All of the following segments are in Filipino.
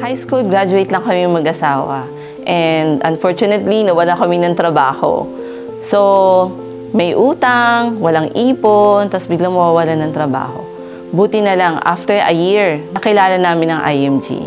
High school graduate lang kami mag-asawa. And unfortunately, nawala kami ng trabaho. So, may utang, walang ipon, tapos biglang mawawalan ng trabaho. Buti na lang, after a year, nakilala namin ang IMG.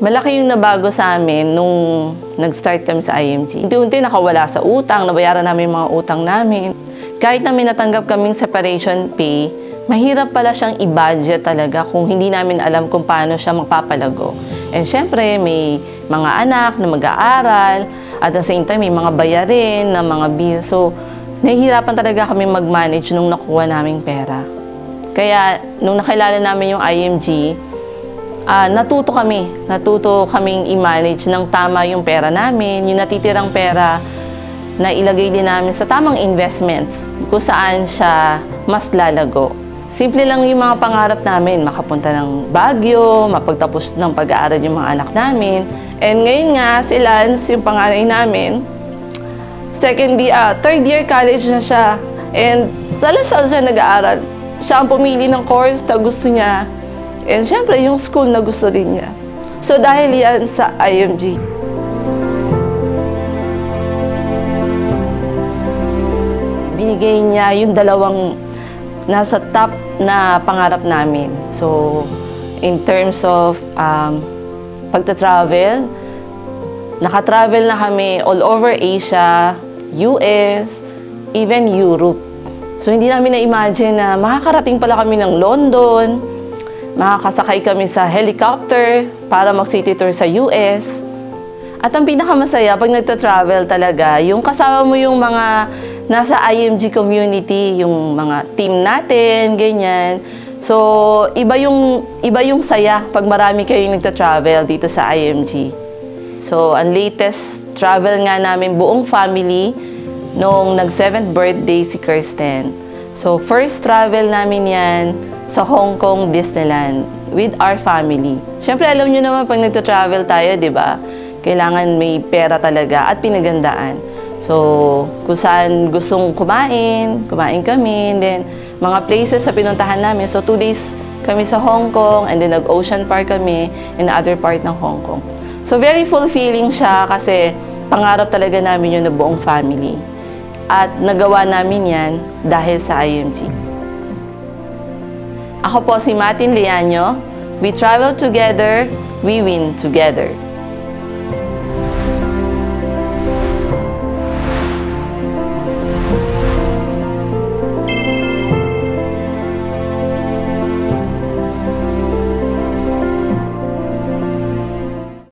Malaki yung nabago sa amin nung nag-start kami sa IMG. Unti-unti nakawala sa utang, nabayaran namin yung mga utang namin. Kahit namin natanggap kaming separation pay, mahirap pala siyang i-budget talaga kung hindi namin alam kung paano siya magpapalago. And syempre, may mga anak na mag-aaral, at the same time, may mga bayarin na mga bill. So, nahihirapan talaga kami mag-manage nung nakuha naming pera. Kaya, nung nakilala namin yung IMG, natuto kaming i-manage ng tama yung pera namin, yung natitirang pera na ilagay din namin sa tamang investments kung saan siya mas lalago. Simple lang yung mga pangarap namin, makapunta ng Baguio, mapagtapos ng pag-aaral yung mga anak namin. And ngayon nga, si Lance, yung panganay namin, third year college na siya. And sa Lasal siya nag-aaral. Siya ang pumili ng course na gusto niya. And syempre, yung school na gusto rin niya. So dahil yan sa IMG. Binigay niya yung dalawang nasa top na pangarap namin. So, in terms of pagta-travel, naka-travel na kami all over Asia, US, even Europe. So, hindi namin na-imagine na makakarating pala kami ng London, makakasakay kami sa helicopter para mag-city tour sa US. At ang pinakamasaya, pag nagta-travel talaga, yung kasama mo yung mga nasa IMG community, yung mga team natin, ganyan. So, iba yung saya pag marami kayong nagta-travel dito sa IMG. So, ang latest travel nga namin, buong family, nung nag-7th birthday si Kirsten. So, first travel namin yan sa Hong Kong Disneyland with our family. Siyempre, alam nyo naman pag nagta-travel tayo, di ba? Kailangan may pera talaga at pinagandaan. So, kung saan gustong kumain kami, and then mga places sa pinuntahan namin. So, 2 days kami sa Hong Kong, and then nag-ocean park kami in the other part ng Hong Kong. So, very fulfilling siya kasi pangarap talaga namin yun na buong family. At nagawa namin yan dahil sa IMG. Ako po si Matin Leaño. We travel together, we win together.